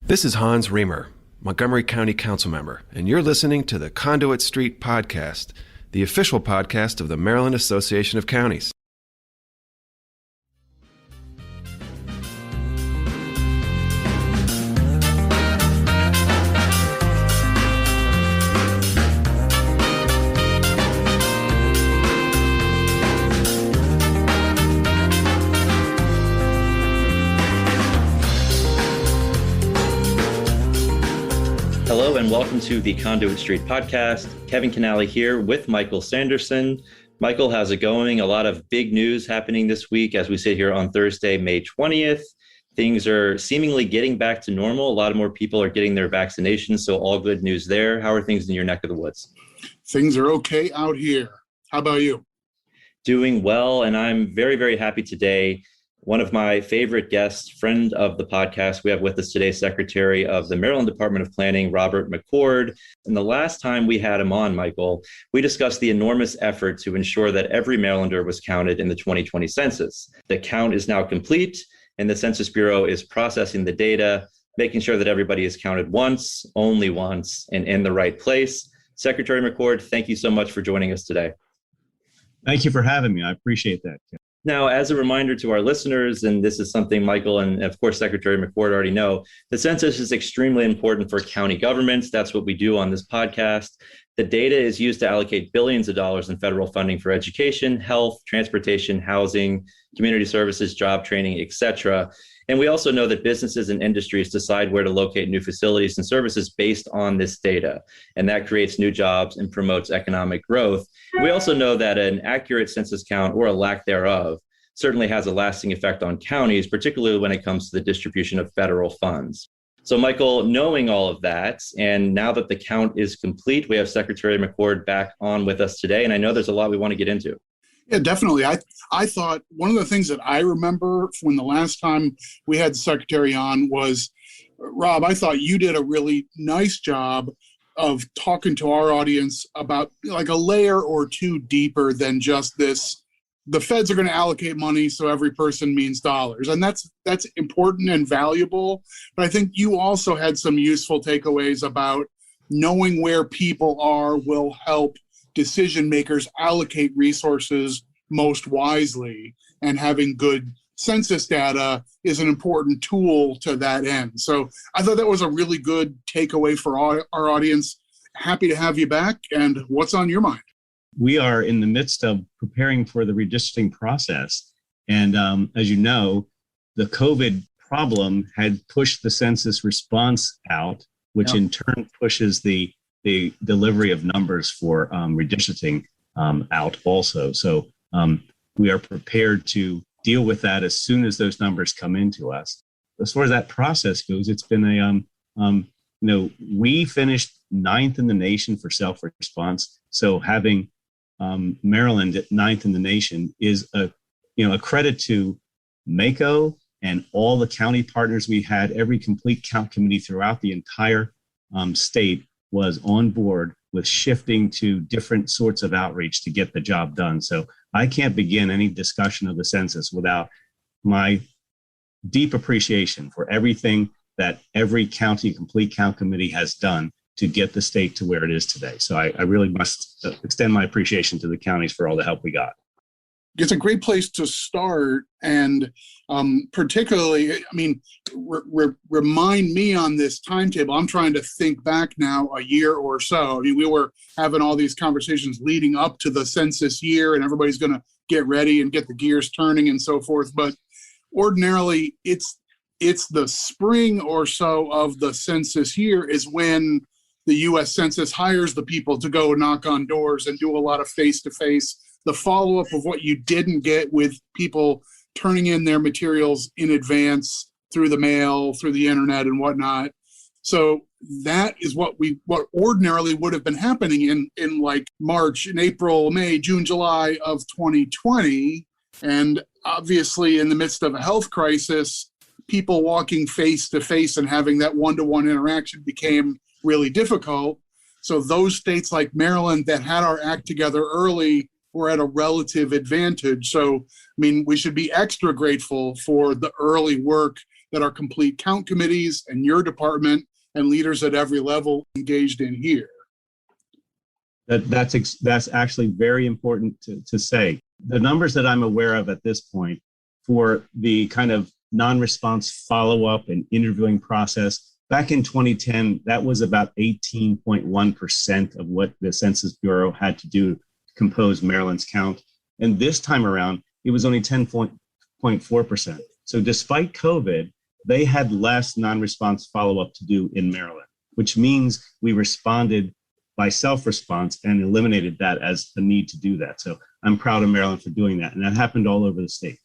This is Hans Reamer, Montgomery County Council member, and you're listening to the Conduit Street Podcast, the official podcast of the Maryland Association of Counties. Hello and welcome to the Conduit Street Podcast. Kevin Canale here with Michael Sanderson. Michael, how's it going? A lot of big news happening this week as we sit here on Thursday, May 20th. Things are seemingly getting back to normal. A lot of more people are getting their vaccinations, so all good news there. How are things in your neck of the woods? Things are okay out here. How about you? Doing well, and I'm very, very happy today. One of my favorite guests, friend of the podcast, we have with us today, Secretary of the Maryland Department of Planning, Robert McCord. And the last time we had him on, Michael, we discussed the enormous effort to ensure that every Marylander was counted in the 2020 census. The count is now complete, and the Census Bureau is processing the data, making sure that everybody is counted once, only once, and in the right place. Secretary McCord, thank you so much for joining us today. Thank you for having me. I appreciate that. Now, as a reminder to our listeners, and this is something Michael and of course Secretary McCord already know, the census is extremely important for county governments. That's what we do on this podcast. The data is used to allocate billions of dollars in federal funding for education, health, transportation, housing, community services, job training, etc. And we also know that businesses and industries decide where to locate new facilities and services based on this data. And that creates new jobs and promotes economic growth. We also know that an accurate census count, or a lack thereof, certainly has a lasting effect on counties, particularly when it comes to the distribution of federal funds. So Michael, knowing all of that, and now that the count is complete, we have Secretary McCord back on with us today. And I know there's a lot we want to get into. Yeah, definitely. I thought one of the things that I remember when the last time we had the secretary on was, Rob, I thought you did a really nice job of talking to our audience about like a layer or two deeper than just this. The feds are going to allocate money, so every person means dollars. And that's important and valuable. But I think you also had some useful takeaways about knowing where people are will help decision makers allocate resources most wisely, and having good census data is an important tool to that end. So I thought that was a really good takeaway for our audience. Happy to have you back. And what's on your mind? We are in the midst of preparing for the redistricting process. And as you know, the COVID problem had pushed the census response out, which in turn pushes the delivery of numbers for redistricting out also. So we are prepared to deal with that as soon as those numbers come into us. As far as that process goes, it's been we finished 9th in the nation for self-response. So having Maryland at 9th in the nation is a credit to MACO and all the county partners we had. Every complete count committee throughout the entire state was on board with shifting to different sorts of outreach to get the job done. So I can't begin any discussion of the census without my deep appreciation for everything that every county complete count committee has done to get the state to where it is today. So I really must extend my appreciation to the counties for all the help we got. It's a great place to start, and particularly, remind me on this timetable. I'm trying to think back now a year or so. I mean, we were having all these conversations leading up to the census year, and everybody's going to get ready and get the gears turning and so forth. But ordinarily, it's the spring or so of the census year is when the U.S. Census hires the people to go knock on doors and do a lot of face-to-face. The follow-up of what you didn't get with people turning in their materials in advance through the mail, through the internet and whatnot. So that is what ordinarily would have been happening in like March and April, May, June, July of 2020. And obviously in the midst of a health crisis, people walking face to face and having that one-to-one interaction became really difficult. So those states like Maryland that had our act together early were at a relative advantage. So, I mean, we should be extra grateful for the early work that our complete count committees and your department and leaders at every level engaged in here. That's actually very important to say. The numbers that I'm aware of at this point for the kind of non-response follow-up and interviewing process, back in 2010, that was about 18.1% of what the Census Bureau had to do to compose Maryland's count. And this time around, it was only 10.4%. So despite COVID, they had less non-response follow-up to do in Maryland, which means we responded by self-response and eliminated that as the need to do that. So I'm proud of Maryland for doing that. And that happened all over the state.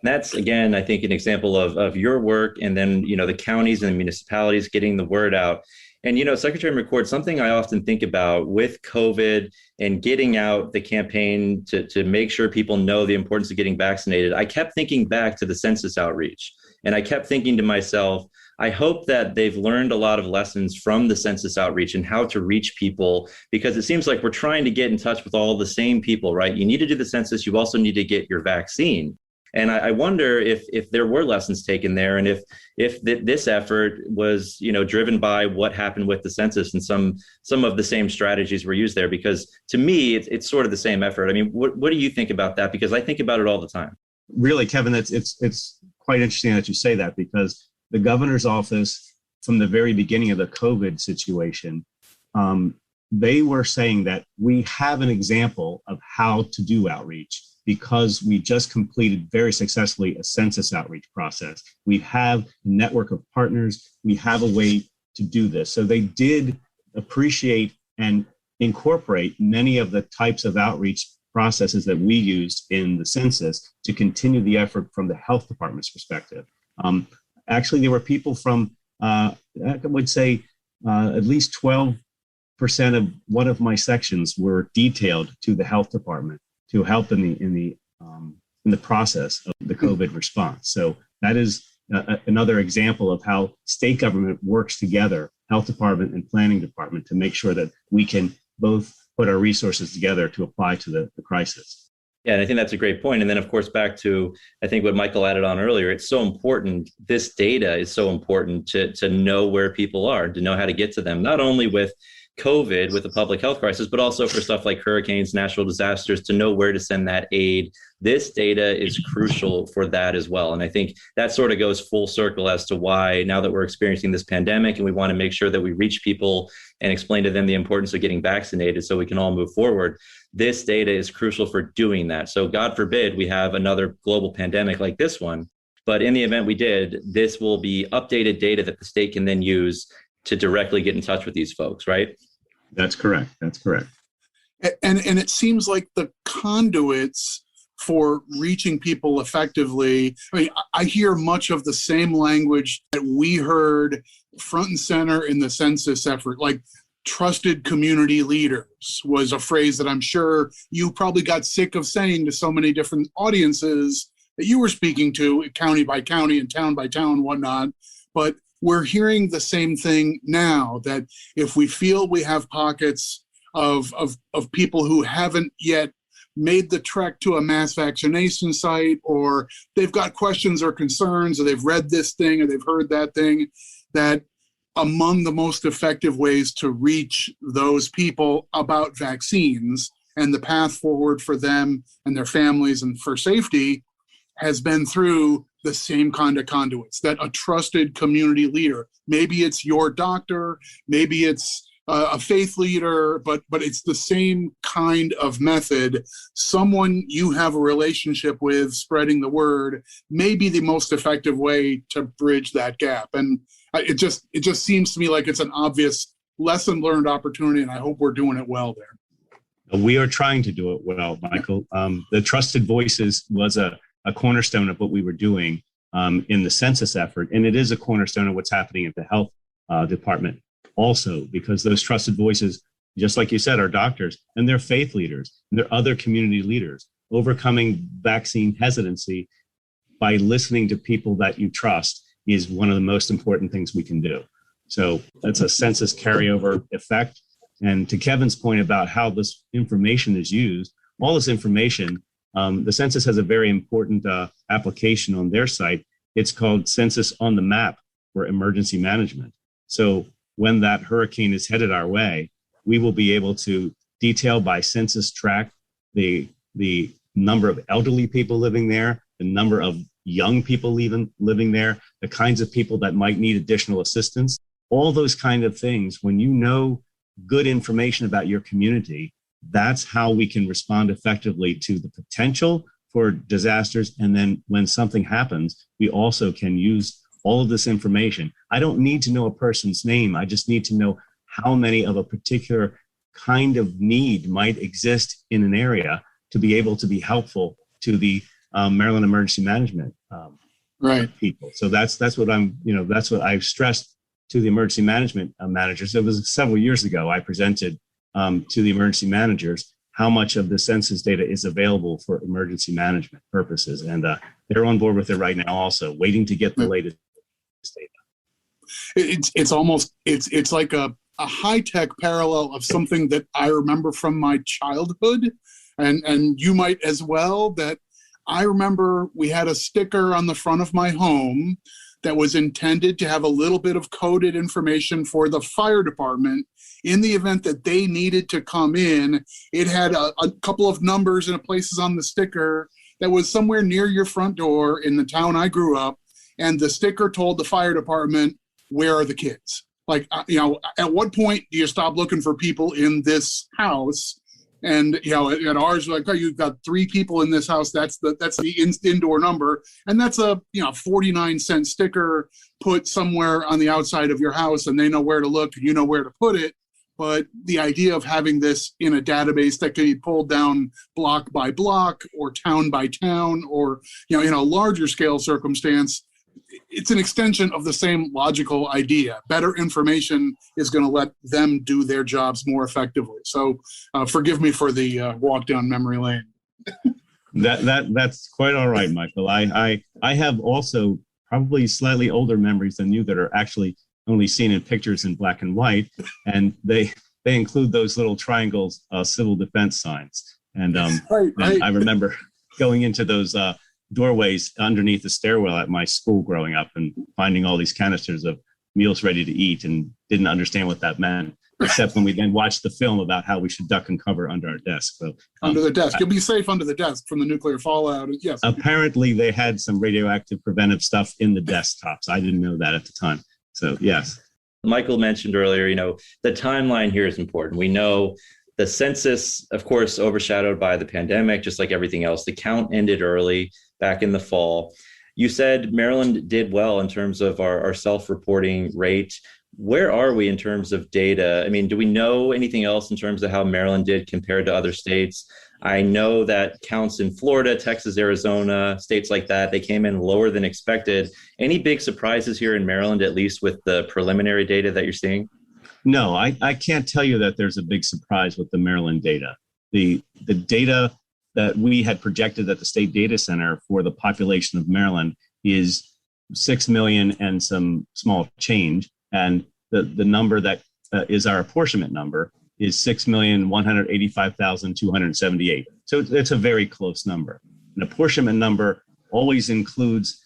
That's, again, I think an example of your work, and then, the counties and the municipalities getting the word out. And, Secretary McCord, something I often think about with COVID and getting out the campaign to make sure people know the importance of getting vaccinated, I kept thinking back to the census outreach. And I kept thinking to myself, I hope that they've learned a lot of lessons from the census outreach and how to reach people, because it seems like we're trying to get in touch with all the same people, right? You need to do the census. You also need to get your vaccine. And I wonder if there were lessons taken there, and if this effort was, driven by what happened with the census, and some of the same strategies were used there. Because to me, it's sort of the same effort. I mean, what do you think about that? Because I think about it all the time. Really, Kevin, it's quite interesting that you say that, because the governor's office, from the very beginning of the COVID situation, they were saying that we have an example of how to do outreach, because we just completed very successfully a census outreach process. We have a network of partners. We have a way to do this. So they did appreciate and incorporate many of the types of outreach processes that we used in the census to continue the effort from the health department's perspective. Actually, there were people from, I would say, at least 12% of one of my sections were detailed to the health department to help in the process of the COVID response. So that is another example of how state government works together, health department and planning department, to make sure that we can both put our resources together to apply to the crisis. Yeah, and I think that's a great point. And then, of course, back to, I think, what Michael added on earlier, it's so important. This data is so important to know where people are, to know how to get to them, not only with COVID, with the public health crisis, but also for stuff like hurricanes, natural disasters, to know where to send that aid. This data is crucial for that as well. And I think that sort of goes full circle as to why, now that we're experiencing this pandemic and we want to make sure that we reach people and explain to them the importance of getting vaccinated so we can all move forward, this data is crucial for doing that. So God forbid we have another global pandemic like this one. But in the event we did, this will be updated data that the state can then use to directly get in touch with these folks, right? That's correct. That's correct. And it seems like the conduits for reaching people effectively, I mean, I hear much of the same language that we heard front and center in the census effort, like trusted community leaders was a phrase that I'm sure you probably got sick of saying to so many different audiences that you were speaking to, county by county and town by town and whatnot. But we're hearing the same thing now, that if we feel we have pockets of people who haven't yet made the trek to a mass vaccination site, or they've got questions or concerns, or they've read this thing or they've heard that thing, that among the most effective ways to reach those people about vaccines and the path forward for them and their families and for safety has been through the same kind of conduits, that a trusted community leader, maybe it's your doctor, maybe it's a faith leader, but it's the same kind of method. Someone you have a relationship with spreading the word may be the most effective way to bridge that gap. And it just seems to me like it's an obvious lesson learned opportunity, and I hope we're doing it well there. We are trying to do it well, Michael. The Trusted Voices was a cornerstone of what we were doing in the census effort. And it is a cornerstone of what's happening at the health department also, because those trusted voices, just like you said, are doctors and they're faith leaders and they're other community leaders. Overcoming vaccine hesitancy by listening to people that you trust is one of the most important things we can do. So that's a census carryover effect. And to Kevin's point about how this information is used, all this information, the census has a very important application on their site. It's called Census on the Map for Emergency Management. So when that hurricane is headed our way, we will be able to detail by census tract the number of elderly people living there, the number of young people living there, the kinds of people that might need additional assistance, all those kind of things. When you know good information about your community, that's how we can respond effectively to the potential for disasters. And then when something happens, we also can use all of this information. I don't need to know a person's name. I just need to know how many of a particular kind of need might exist in an area to be able to be helpful to the Maryland Emergency Management people. So that's what that's what I've stressed to the emergency management managers. It was several years ago I presented to the emergency managers how much of the census data is available for emergency management purposes. And they're on board with it right now also, waiting to get the latest data. It's like a high-tech parallel of something that I remember from my childhood, and you might as well, that I remember we had a sticker on the front of my home that was intended to have a little bit of coded information for the fire department in the event that they needed to come in. It had a couple of numbers and places on the sticker that was somewhere near your front door in the town I grew up. And the sticker told the fire department, where are the kids? Like, at what point do you stop looking for people in this house? And, at ours, like, oh, you've got 3 people in this house. That's the indoor number. And that's a, 49-cent sticker put somewhere on the outside of your house, and they know where to look and you know where to put it. But the idea of having this in a database that can be pulled down block by block or town by town or, in a larger scale circumstance, it's an extension of the same logical idea. Better information is going to let them do their jobs more effectively. So forgive me for the walk down memory lane. That's quite all right, Michael. I have also probably slightly older memories than you that are actually only seen in pictures in black and white, and they include those little triangles, civil defense signs. And, right. And I remember going into those doorways underneath the stairwell at my school growing up and finding all these canisters of meals ready to eat, and didn't understand what that meant, except when we then watched the film about how we should duck and cover under our desk. So under the desk, you'll be safe under the desk from the nuclear fallout. Yes. Apparently they had some radioactive preventive stuff in the desktops. I didn't know that at the time. So yes. Michael mentioned earlier, the timeline here is important. We know the census, of course, overshadowed by the pandemic, just like everything else. The count ended early back in the fall. You said Maryland did well in terms of our self-reporting rate. Where are we in terms of data? I mean, do we know anything else in terms of how Maryland did compared to other states? I know that counts in Florida, Texas, Arizona, states like that, they came in lower than expected. Any big surprises here in Maryland, at least with the preliminary data that you're seeing? No, I can't tell you that there's a big surprise with the Maryland data. The data that we had projected at the State Data Center for the population of Maryland is 6 million and some small change. And the number that is our apportionment number is 6,185,278. So it's a very close number. An apportionment number always includes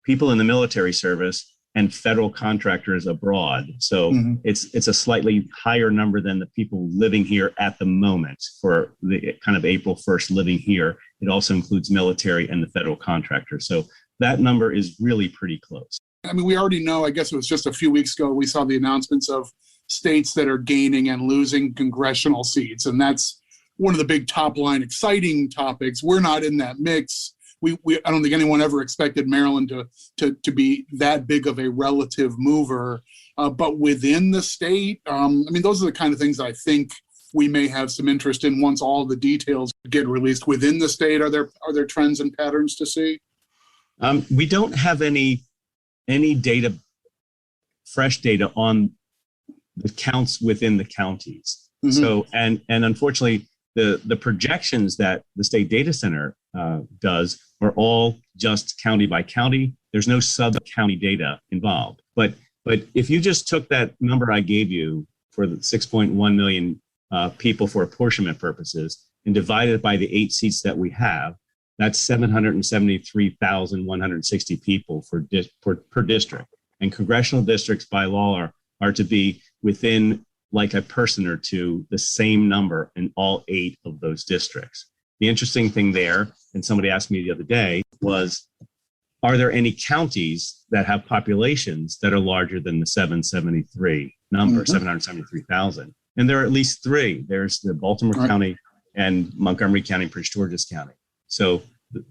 people in the military service and federal contractors abroad. So it's a slightly higher number than the people living here at the moment for the kind of April 1st living here. It also includes military and the federal contractors. So that number is really pretty close. I mean, we already know, I guess it was just a few weeks ago, we saw the announcements of states that are gaining and losing congressional seats. And that's one of the big top line exciting topics. We're not in that mix. I don't think anyone ever expected Maryland to be that big of a relative mover. But within the state, those are the kind of things I think we may have some interest in once all the details get released. Within the state, are there trends and patterns to see? We don't have any data, fresh data on the counts within the counties. So, and unfortunately, the projections that the State Data Center does are all just county by county. There's no sub-county data involved. But if you just took that number I gave you for the 6.1 million people for apportionment purposes and divided it by the 8 seats that we have, That's 773,160 people per district. And congressional districts by law are to be within like a person or two, the same number in all 8 of those districts. The interesting thing there, and somebody asked me the other day, was, are there any counties that have populations that are larger than the 773 number, 773,000? And there are at least 3. There's the Baltimore County and Montgomery County, Prince George's County. So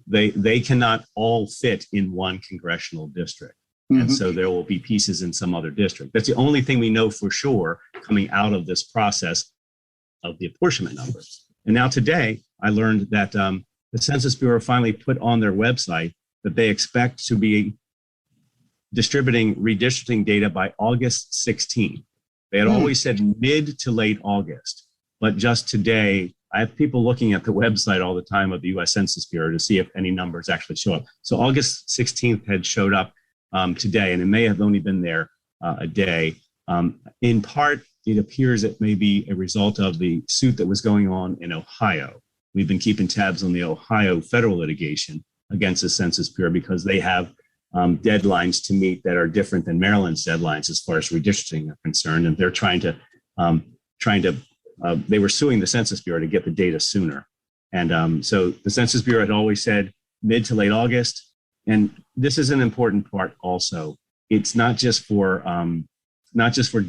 they cannot all fit in one congressional district. And so there will be pieces in some other district. That's the only thing we know for sure coming out of this process of the apportionment numbers. And now today, I learned that the Census Bureau finally put on their website that they expect to be distributing redistricting data by August 16th. They had always said mid to late August, but just today, I have people looking at the website all the time of the U.S. Census Bureau to see if any numbers actually show up. So August 16th had showed up today, and it may have only been there a day. In part, it appears it may be a result of the suit that was going on in Ohio. We've been keeping tabs on the Ohio federal litigation against the Census Bureau because they have deadlines to meet that are different than Maryland's deadlines as far as redistricting are concerned. And they're they were suing the Census Bureau to get the data sooner. And so the Census Bureau had always said mid to late August. And this is an important part also. It's not just for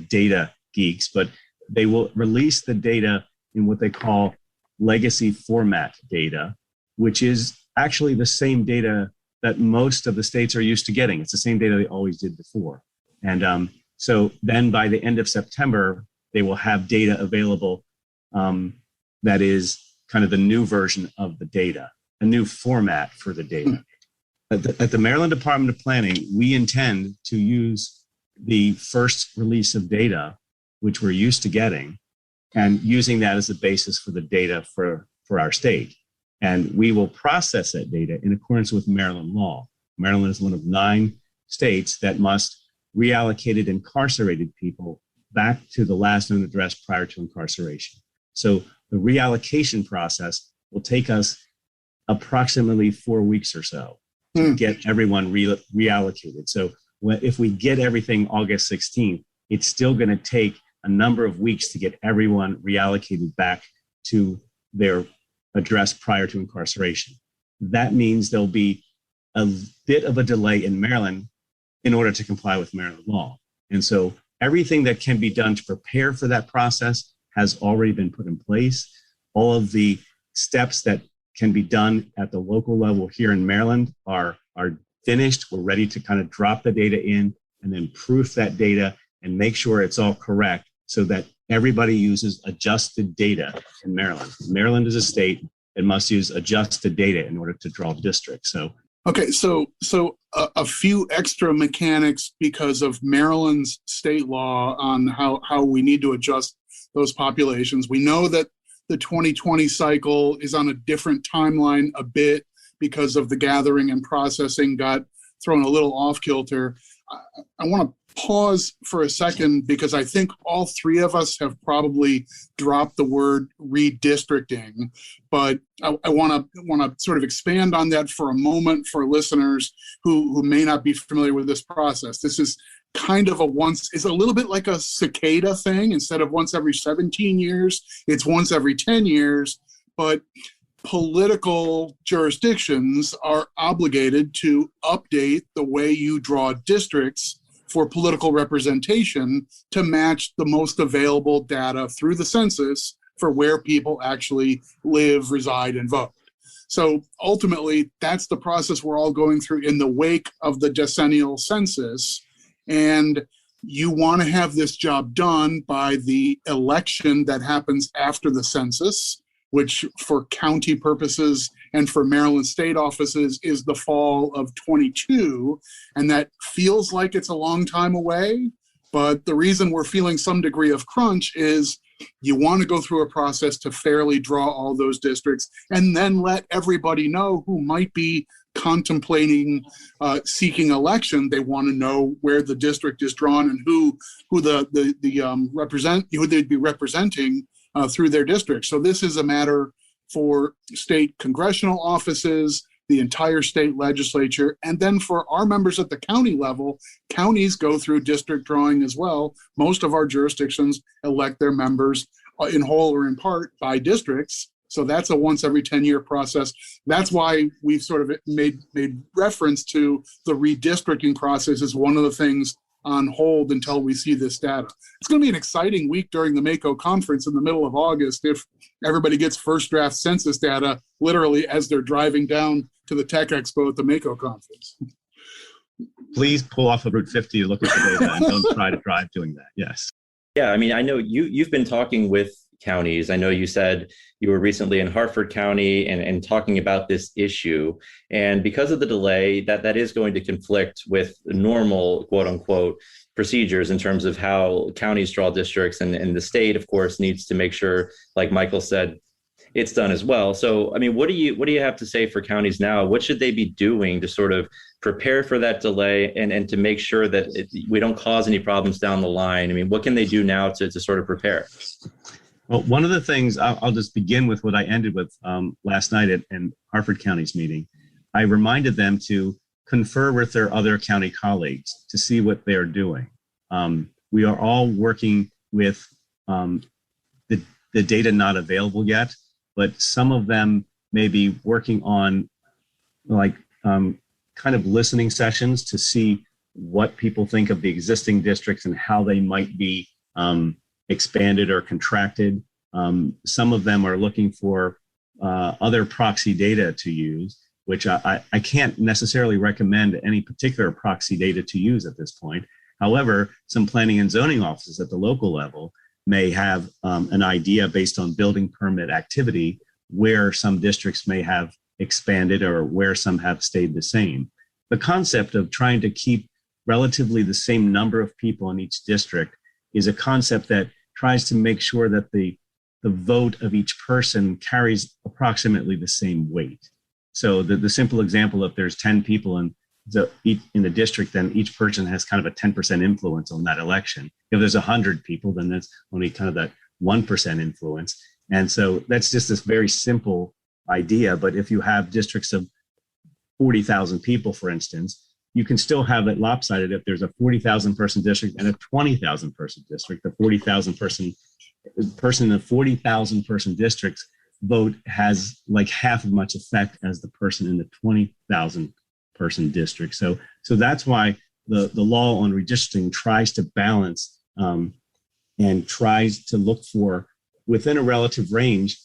data geeks, but they will release the data in what they call legacy format data, which is actually the same data that most of the states are used to getting. It's the same data they always did before. And so then by the end of September, they will have data available that is kind of the new version of the data, a new format for the data. At the Maryland Department of Planning, we intend to use the first release of data, which we're used to getting, and using that as the basis for the data for our state. And we will process that data in accordance with Maryland law. Maryland is one of 9 states that must reallocate incarcerated people back to the last known address prior to incarceration. So the reallocation process will take us approximately 4 weeks or so to get everyone reallocated. So if we get everything August 16th, it's still going to take a number of weeks to get everyone reallocated back to their address prior to incarceration. That means there'll be a bit of a delay in Maryland in order to comply with Maryland law. And so everything that can be done to prepare for that process has already been put in place. All of the steps that can be done at the local level here in Maryland are finished. We're ready to kind of drop the data in and then proof that data and make sure it's all correct so that everybody uses adjusted data in Maryland. Maryland is a state that must use adjusted data in order to draw districts. So okay, so a few extra mechanics because of Maryland's state law on how we need to adjust those populations. We know that the 2020 cycle is on a different timeline a bit because of the gathering and processing got thrown a little off kilter. I want to pause for a second because I think all 3 of us have probably dropped the word redistricting, but I want to sort of expand on that for a moment for listeners who may not be familiar with this process. This is kind of it's a little bit like a cicada thing. Instead of once every 17 years, it's once every 10 years, but political jurisdictions are obligated to update the way you draw districts for political representation to match the most available data through the census for where people actually live, reside, and vote. So ultimately, that's the process we're all going through in the wake of the decennial census. And you want to have this job done by the election that happens after the census, which for county purposes and for Maryland state offices is the fall of 22. And that feels like it's a long time away. But the reason we're feeling some degree of crunch is you want to go through a process to fairly draw all those districts and then let everybody know who might be contemplating seeking election. They want to know where the district is drawn and who they'd be representing through their district. So this is a matter for state congressional offices, the entire state legislature. And then for our members at the county level, counties go through district drawing as well. Most of our jurisdictions elect their members in whole or in part by districts. So that's a once every 10-year process. That's why we've sort of made reference to the redistricting process as one of the things on hold until we see this data. It's going to be an exciting week during the MACO conference in the middle of August if everybody gets first draft census data literally as they're driving down to the Tech Expo at the MACO conference. Please pull off of Route 50 to look at the data and don't try to drive doing that. Yes. Yeah, I mean, I know you've been talking with counties. I know you said you were recently in Harford County and talking about this issue. And because of the delay, that is going to conflict with normal, quote unquote, procedures in terms of how counties draw districts. And the state, of course, needs to make sure, like Michael said, it's done as well. So, I mean, what do you have to say for counties now? What should they be doing to sort of prepare for that delay and to make sure that we don't cause any problems down the line? I mean, what can they do now to sort of prepare? Well, one of the things, I'll just begin with what I ended with last night at Harford County's meeting. I reminded them to confer with their other county colleagues to see what they're doing. We are all working with the data not available yet, but some of them may be working on kind of listening sessions to see what people think of the existing districts and how they might be expanded or contracted. Some of them are looking for other proxy data to use, which I can't necessarily recommend any particular proxy data to use at this point. However, some planning and zoning offices at the local level may have an idea based on building permit activity where some districts may have expanded or where some have stayed the same. The concept of trying to keep relatively the same number of people in each district is a concept that tries to make sure that the vote of each person carries approximately the same weight. So the simple example, if there's 10 people in the district, then each person has kind of a 10% influence on that election. If there's 100 people, then that's only kind of that 1% influence. And so that's just this very simple idea. But if you have districts of 40,000 people, for instance, you can still have it lopsided if there's a 40,000 person district and a 20,000 person district. The 40,000 person in the 40,000 person district's vote has like half as much effect as the person in the 20,000 person district. So that's why the law on redistricting tries to balance and tries to look for, within a relative range,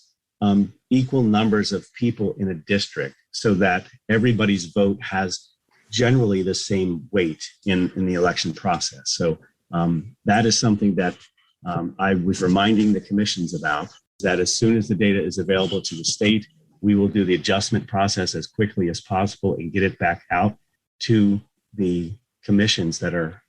equal numbers of people in a district so that everybody's vote has generally the same weight in the election process. So that is something that I was reminding the commissions about, that as soon as the data is available to the state, we will do the adjustment process as quickly as possible and get it back out to the commissions that are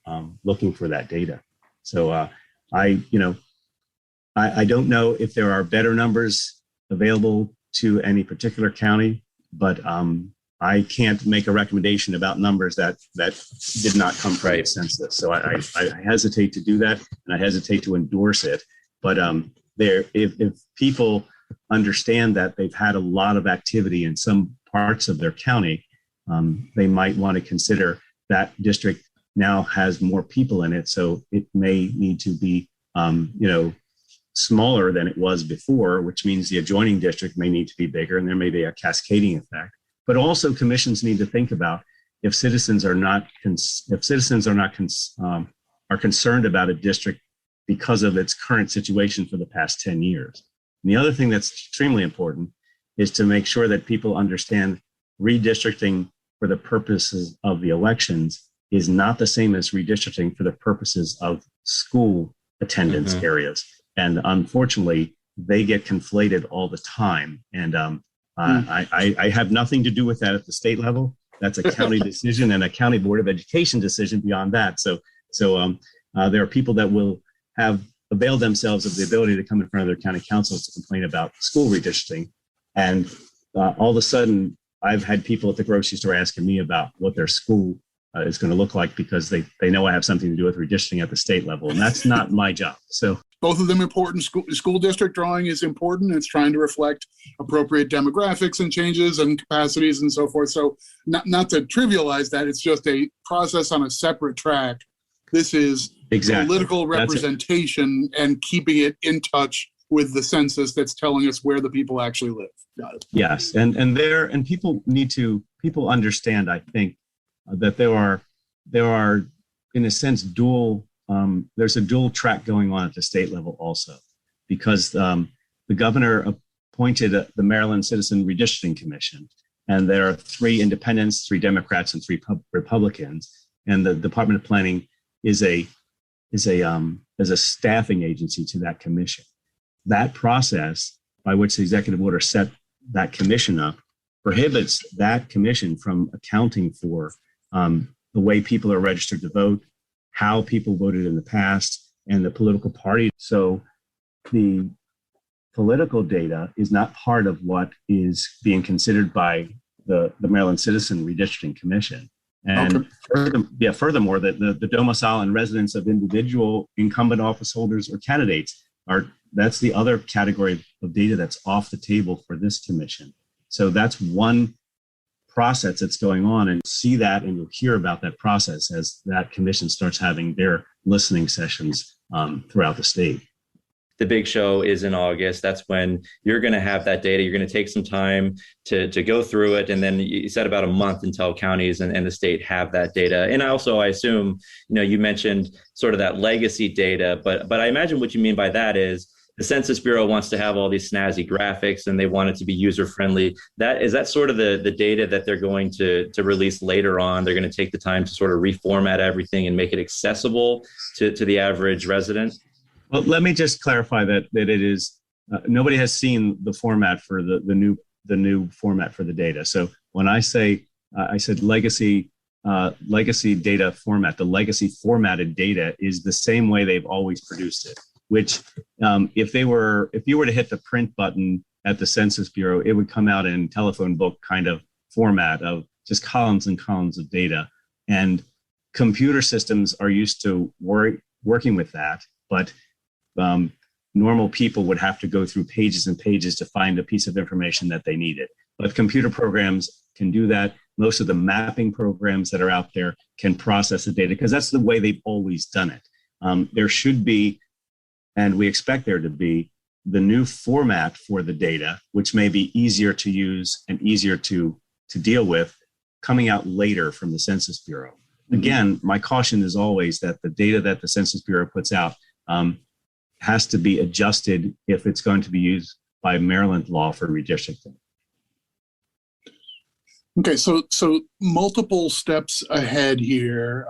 looking for that data. So I don't know if there are better numbers available to any particular county, but I can't make a recommendation about numbers that did not come from the census. So I hesitate to do that, and I hesitate to endorse it. But if people understand that they've had a lot of activity in some parts of their county, they might want to consider that district now has more people in it, so it may need to be smaller than it was before, which means the adjoining district may need to be bigger, and there may be a cascading effect. But also, commissions need to think about if citizens are concerned about a district because of its current situation for the past 10 years. And the other thing that's extremely important is to make sure that people understand redistricting for the purposes of the elections is not the same as redistricting for the purposes of school attendance areas. And unfortunately, they get conflated all the time. And I have nothing to do with that at the state level. That's a county decision and a county board of education decision beyond that. So there are people that will have availed themselves of the ability to come in front of their county councils to complain about school redistricting. And all of a sudden, I've had people at the grocery store asking me about what their school is going to look like because they know I have something to do with redistricting at the state level. And that's not my job. So both of them important. School district drawing is important. It's trying to reflect appropriate demographics and changes and capacities and so forth. So not to trivialize that, it's just a process on a separate track. This is political representation and keeping it in touch with the census that's telling us where the people actually live. Got it. Yes, and people understand, I think, that there are in a sense there's a dual track going on at the state level also, because the governor appointed the Maryland Citizen Redistricting Commission, and there are 3 independents, 3 Democrats, and 3 Republicans, and the Department of Planning is a staffing agency to that commission. That process by which the executive order set that commission up prohibits that commission from accounting for the way people are registered to vote, how people voted in the past, and the political party. So the political data is not part of what is being considered by the Maryland Citizen Redistricting Commission. And furthermore, the domicile and residence of individual incumbent office holders or candidates that's the other category of data that's off the table for this commission. So that's one process that's going on, and see that, and you'll hear about that process as that commission starts having their listening sessions throughout the state. The big show is in August. That's when you're going to have that data. You're going to take some time to go through it. And then you said about a month until counties and the state have that data. And also, I assume, you mentioned sort of that legacy data, but I imagine what you mean by that is the Census Bureau wants to have all these snazzy graphics and they want it to be user-friendly. Is that sort of the data that they're going to release later on? They're going to take the time to sort of reformat everything and make it accessible to the average resident? Well, let me just clarify that it is nobody has seen the format for the new format for the data. So when I said legacy data format, the legacy formatted data is the same way they've always produced it. Which, if you were to hit the print button at the Census Bureau, it would come out in telephone book kind of format of just columns and columns of data. And computer systems are used to working with that, but normal people would have to go through pages and pages to find a piece of information that they needed. But computer programs can do that. Most of the mapping programs that are out there can process the data because that's the way they've always done it. There should be, and we expect there to be, the new format for the data, which may be easier to use and easier to deal with, coming out later from the Census Bureau. Again, my caution is always that the data that the Census Bureau puts out has to be adjusted if it's going to be used by Maryland law for redistricting. Okay, so multiple steps ahead here.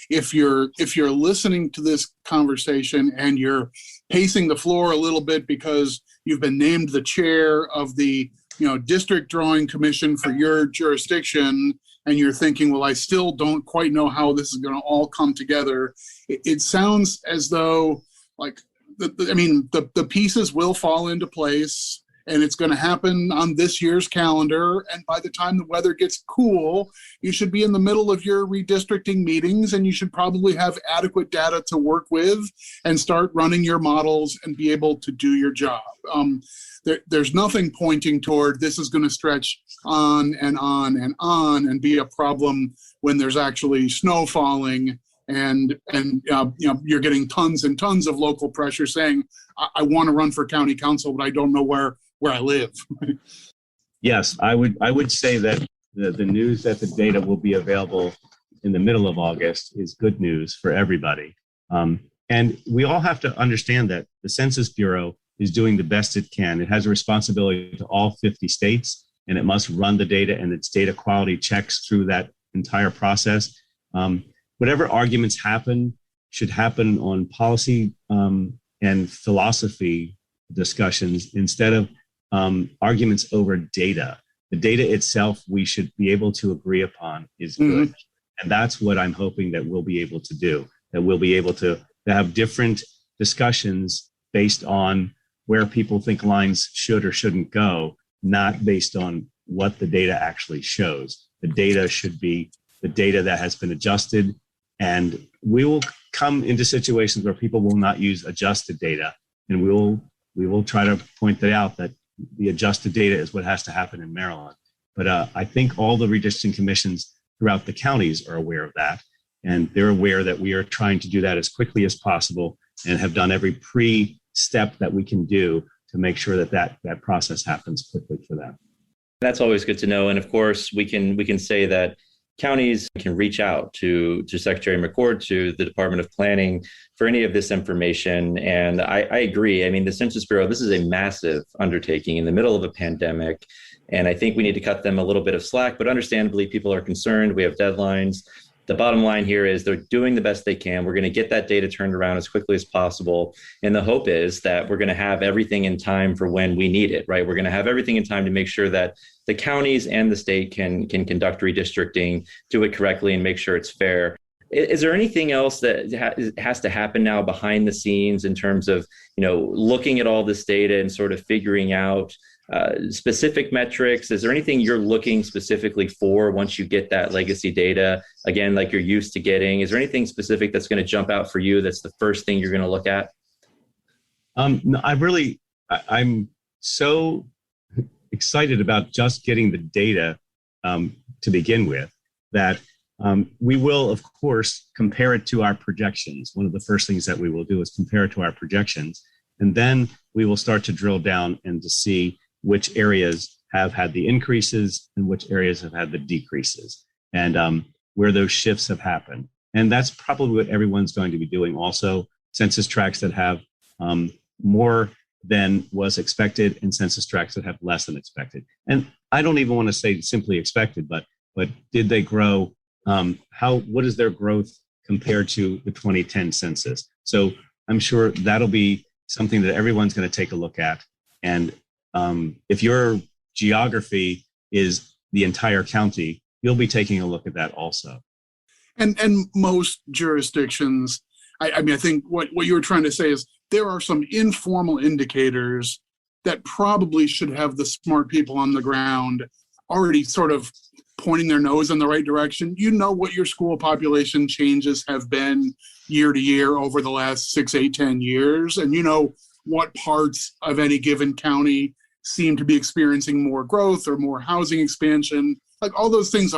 If you're listening to this conversation and you're pacing the floor a little bit because you've been named the chair of the district drawing commission for your jurisdiction, and you're thinking, well, I still don't quite know how this is going to all come together. It sounds as though the pieces will fall into place. And it's going to happen on this year's calendar. And by the time the weather gets cool, you should be in the middle of your redistricting meetings, and you should probably have adequate data to work with and start running your models and be able to do your job. There's nothing pointing toward this is going to stretch on and on and on and be a problem when there's actually snow falling and you're getting tons and tons of local pressure saying, I want to run for county council, but I don't know where I live. Yes, I would say that the news that the data will be available in the middle of August is good news for everybody. And we all have to understand that the Census Bureau is doing the best it can. It has a responsibility to all 50 states, and it must run the data and its data quality checks through that entire process. Whatever arguments happen should happen on policy and philosophy discussions instead of arguments over data. The data itself we should be able to agree upon is good. And that's what I'm hoping that we'll be able to do, that we'll be able to have different discussions based on where people think lines should or shouldn't go, not based on what the data actually shows. The data should be the data that has been adjusted, and we will come into situations where people will not use adjusted data, and we will try to point that out, that the adjusted data is what has to happen in Maryland. But I think all the redistricting commissions throughout the counties are aware of that, and they're aware that we are trying to do that as quickly as possible and have done every pre-step that we can do to make sure that process happens quickly for them. That's always good to know. And of course, we can say that counties can reach out to Secretary McCord, to the Department of Planning for any of this information. And I agree. I mean, the Census Bureau, this is a massive undertaking in the middle of a pandemic. And I think we need to cut them a little bit of slack, but understandably, people are concerned. We have deadlines. The bottom line here is they're doing the best they can. We're going to get that data turned around as quickly as possible. And the hope is that we're going to have everything in time for when we need it, right? We're going to have everything in time to make sure that the counties and the state can conduct redistricting, do it correctly, and make sure it's fair. Is there anything else that has to happen now behind the scenes in terms of, looking at all this data and sort of figuring out specific metrics? Is there anything you're looking specifically for once you get that legacy data, again, like you're used to getting? Is there anything specific that's going to jump out for you that's the first thing you're going to look at? No, I'm so excited about just getting the data to begin with that we will, of course, compare it to our projections. One of the first things that we will do is compare it to our projections. And then we will start to drill down and to see which areas have had the increases and which areas have had the decreases, and where those shifts have happened. And that's probably what everyone's going to be doing also. Census tracts that have more than was expected and census tracts that have less than expected. And I don't even want to say simply expected, but did they grow? What is their growth compared to the 2010 census? So I'm sure that'll be something that everyone's going to take a look at. And if your geography is the entire county, you'll be taking a look at that also. And most jurisdictions, I mean, I think what you were trying to say is there are some informal indicators that probably should have the smart people on the ground already sort of pointing their nose in the right direction. You know what your school population changes have been year to year over the last 6, 8, 10 years. And you know what parts of any given county seem to be experiencing more growth or more housing expansion. Like all those things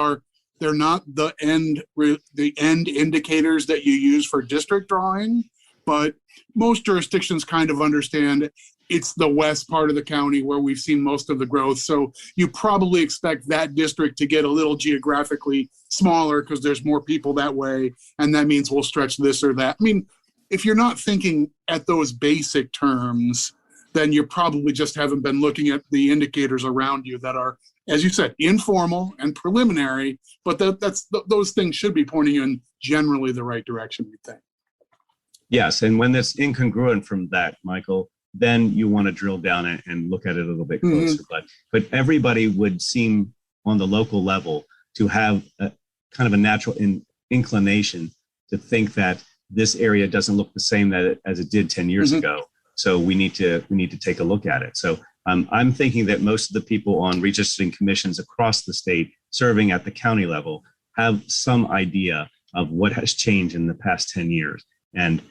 they're not the end indicators that you use for district drawing, but most jurisdictions kind of understand it's the west part of the county where we've seen most of the growth. So you probably expect that district to get a little geographically smaller because there's more people that way. And that means we'll stretch this or that. I mean, if you're not thinking at those basic terms, then you probably just haven't been looking at the indicators around you that are, as you said, informal and preliminary, but those things should be pointing you in generally the right direction, we think. Yes, and when it's incongruent from that, Michael, then you want to drill down and look at it a little bit closer. Mm-hmm. But everybody would seem on the local level to have a kind of a natural inclination to think that this area doesn't look the same as it did 10 years ago. So we need to take a look at it. So I'm thinking that most of the people on redistricting commissions across the state serving at the county level have some idea of what has changed in the past 10 years. And,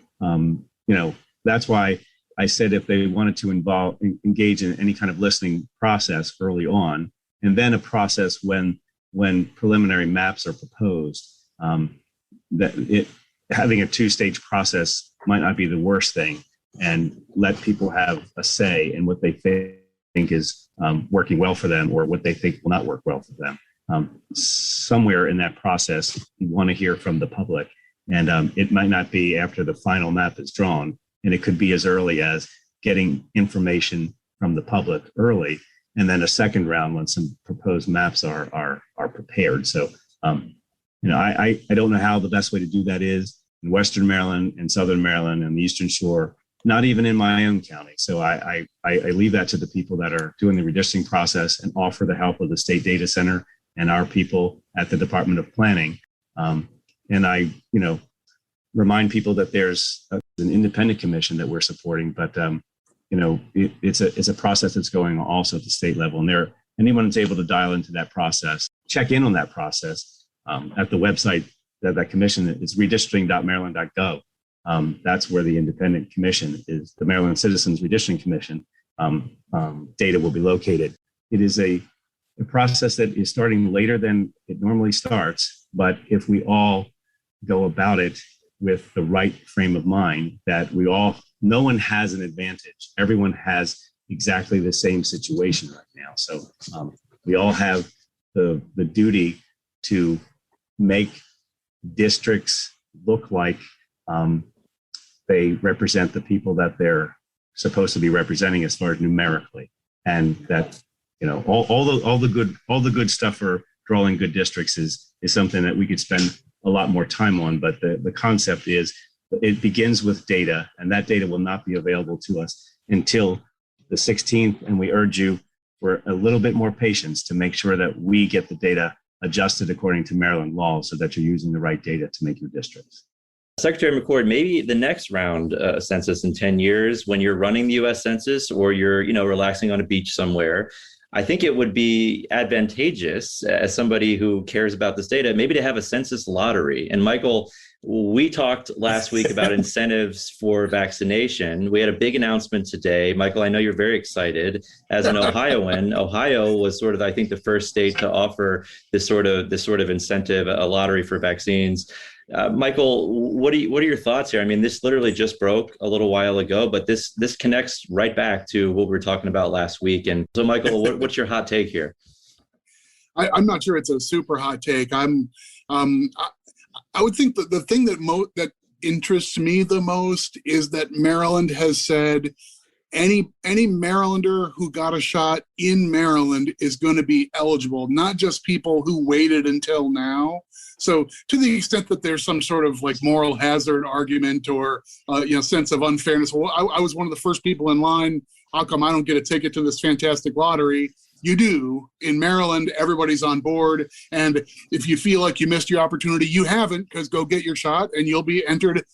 that's why I said if they wanted to engage in any kind of listening process early on, and then a process when preliminary maps are proposed, having a two-stage process might not be the worst thing, and let people have a say in what they think is working well for them or what they think will not work well for them. Somewhere in that process, you want to hear from the public. And it might not be after the final map is drawn, and it could be as early as getting information from the public early, and then a second round when some proposed maps are prepared. So, I don't know how the best way to do that is in Western Maryland and Southern Maryland and the Eastern Shore, not even in my own county. So I leave that to the people that are doing the redistricting process and offer the help of the State Data Center and our people at the Department of Planning. And I, remind people that there's an independent commission that we're supporting, but it's a process that's going on also at the state level. And anyone that's able to dial into that process, check in on that process at the website that commission is redistricting.maryland.gov. That's where the independent commission is, the Maryland Citizens Redistricting Commission. Data will be located. It is a process that is starting later than it normally starts, but if we all go about it with the right frame of mind, that no one has an advantage. Everyone has exactly the same situation right now. So we all have the duty to make districts look like they represent the people that they're supposed to be representing as far as numerically, and that all the good stuff for drawing good districts is something that we could spend a lot more time on. But the concept is it begins with data, and that data will not be available to us until the 16th. And we urge you for a little bit more patience to make sure that we get the data adjusted according to Maryland law so that you're using the right data to make your districts. Secretary McCord, maybe the next round census in 10 years, when you're running the U.S. Census or you're, relaxing on a beach somewhere, I think it would be advantageous as somebody who cares about this data, maybe to have a census lottery. And Michael, we talked last week about incentives for vaccination. We had a big announcement today. Michael, I know you're very excited. As an Ohioan, Ohio was sort of, I think, the first state to offer this sort of incentive, a lottery for vaccines. Michael, what are your thoughts here? I mean, this literally just broke a little while ago, but this connects right back to what we were talking about last week. And so, Michael, what's your hot take here? I'm not sure it's a super hot take. I would think that the thing that interests me the most is that Maryland has said any Marylander who got a shot in Maryland is going to be eligible, not just people who waited until now. So to the extent that there's some sort of like moral hazard argument or sense of unfairness, well, I was one of the first people in line. How come I don't get a ticket to this fantastic lottery? You do. In Maryland, everybody's on board. And if you feel like you missed your opportunity, you haven't, because go get your shot and you'll be entered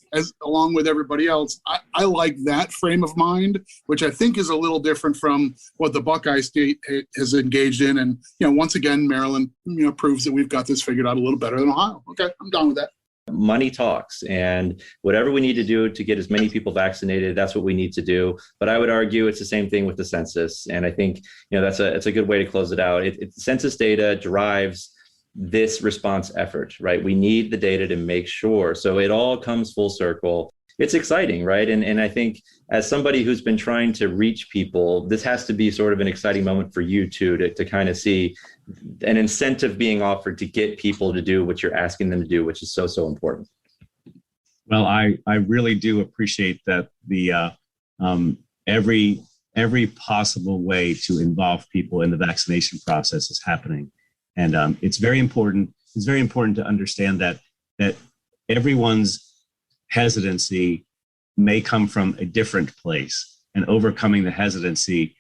along with everybody else. I like that frame of mind, which I think is a little different from what the Buckeye State has engaged in. And, once again, Maryland, proves that we've got this figured out a little better than Ohio. Okay, I'm done with that. Money talks, and whatever we need to do to get as many people vaccinated, that's what we need to do. But I would argue it's the same thing with the census. And I think, that's a good way to close it out. Census data drives this response effort, right? We need the data to make sure. So it all comes full circle. It's exciting, right? And I think as somebody who's been trying to reach people, this has to be sort of an exciting moment for you too, to kind of see an incentive being offered to get people to do what you're asking them to do, which is so, so important. Well, I really do appreciate that the every possible way to involve people in the vaccination process is happening. And it's very important. It's very important to understand that everyone's hesitancy may come from a different place, and overcoming the hesitancy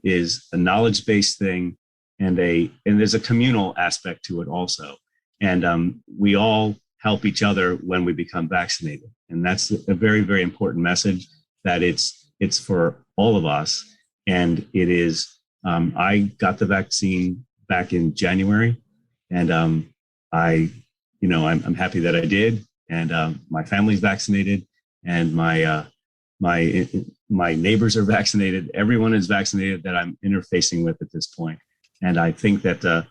is a knowledge-based thing, and there's a communal aspect to it also. And we all help each other when we become vaccinated, and that's a very, very important message. That it's for all of us, and it is. I got the vaccine back in January, and I'm happy that I did. And my family's vaccinated, and my neighbors are vaccinated. Everyone is vaccinated that I'm interfacing with at this point. And I think that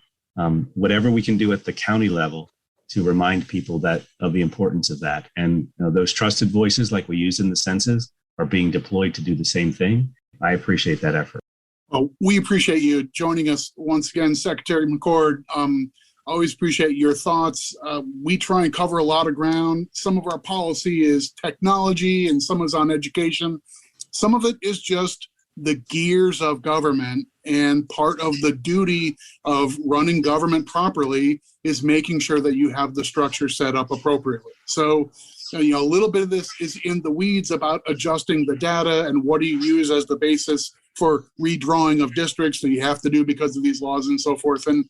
whatever we can do at the county level to remind people of the importance of that, and those trusted voices like we use in the census are being deployed to do the same thing. I appreciate that effort. Well, we appreciate you joining us once again, Secretary McCord. Always appreciate your thoughts. We try and cover a lot of ground. Some of our policy is technology, and some is on education. Some of it is just the gears of government, and part of the duty of running government properly is making sure that you have the structure set up appropriately. So, a little bit of this is in the weeds about adjusting the data and what do you use as the basis for redrawing of districts that you have to do because of these laws and so forth. And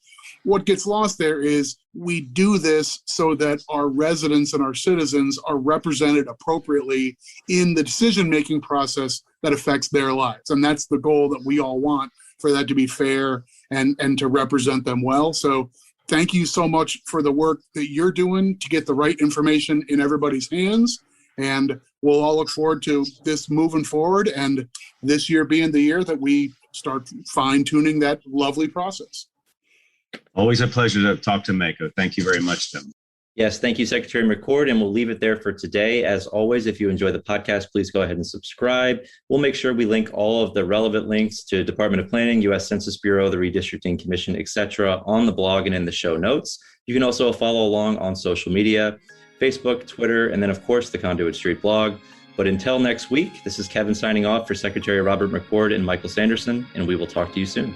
what gets lost there is we do this so that our residents and our citizens are represented appropriately in the decision-making process that affects their lives. And that's the goal that we all want, for that to be fair and to represent them well. So thank you so much for the work that you're doing to get the right information in everybody's hands. And we'll all look forward to this moving forward, and this year being the year that we start fine-tuning that lovely process. Always a pleasure to talk to Mako. Thank you very much, Tim. Yes, thank you, Secretary McCord, and we'll leave it there for today. As always, if you enjoy the podcast, please go ahead and subscribe. We'll make sure we link all of the relevant links to Department of Planning, U.S. Census Bureau, the Redistricting Commission, etc. on the blog and in the show notes. You can also follow along on social media, Facebook, Twitter, and then, of course, the Conduit Street blog. But until next week, this is Kevin signing off for Secretary Robert McCord and Michael Sanderson, and we will talk to you soon.